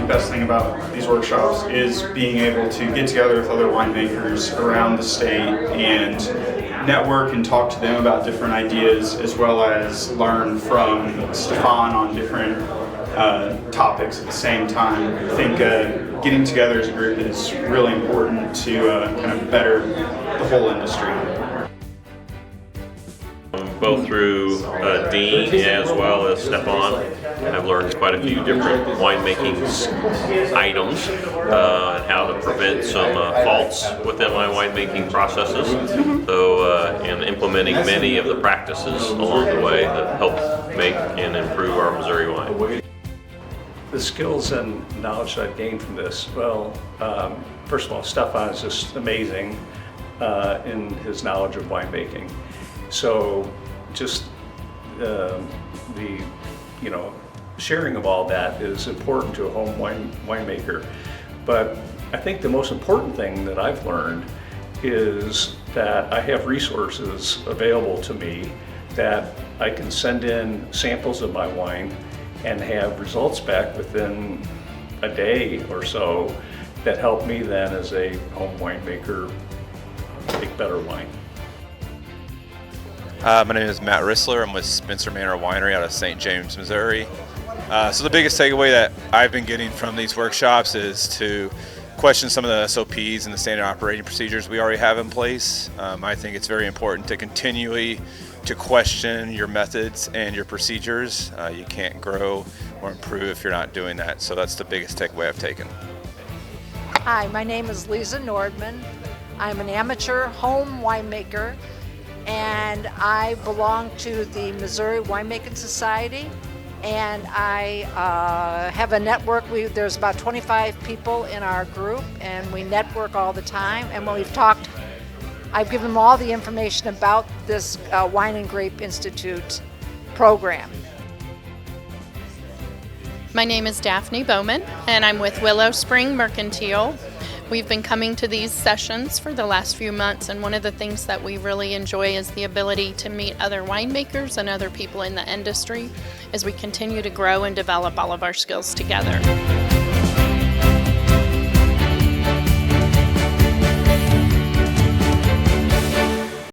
best thing about these workshops is being able to get together with other winemakers around the state and network and talk to them about different ideas, as well as learn from Stefan on different topics at the same time. I think getting together as a group is really important to kind of better the whole industry. Both through Dean as well as Stefan, I've learned quite a few different winemaking items and how to prevent some faults within my winemaking processes. So, and implementing many of the practices along the way that help make and improve our Missouri wine. The skills and knowledge that I've gained from this, well, first of all, Stefan is just amazing in his knowledge of winemaking. So just the sharing of all that is important to a home winemaker. But I think the most important thing that I've learned is that I have resources available to me that I can send in samples of my wine and have results back within a day or so that help me then as a home winemaker make better wine. My name is Matt Rissler. I'm with Spencer Manor Winery out of St. James, Missouri. So the biggest takeaway that I've been getting from these workshops is to question some of the SOPs and the standard operating procedures we already have in place. I think it's very important to continually to question your methods and your procedures. You can't grow or improve if you're not doing that. So that's the biggest takeaway I've taken. Hi, my name is Lisa Nordman. I'm an amateur home winemaker, and I belong to the Missouri Winemaking Society, and I have a network. There's about 25 people in our group, and we network all the time. And when we've talked, I've given them all the information about this Wine and Grape Institute program. My name is Daphne Bowman, and I'm with Willow Spring Mercantile. We've been coming to these sessions for the last few months, and one of the things that we really enjoy is the ability to meet other winemakers and other people in the industry as we continue to grow and develop all of our skills together.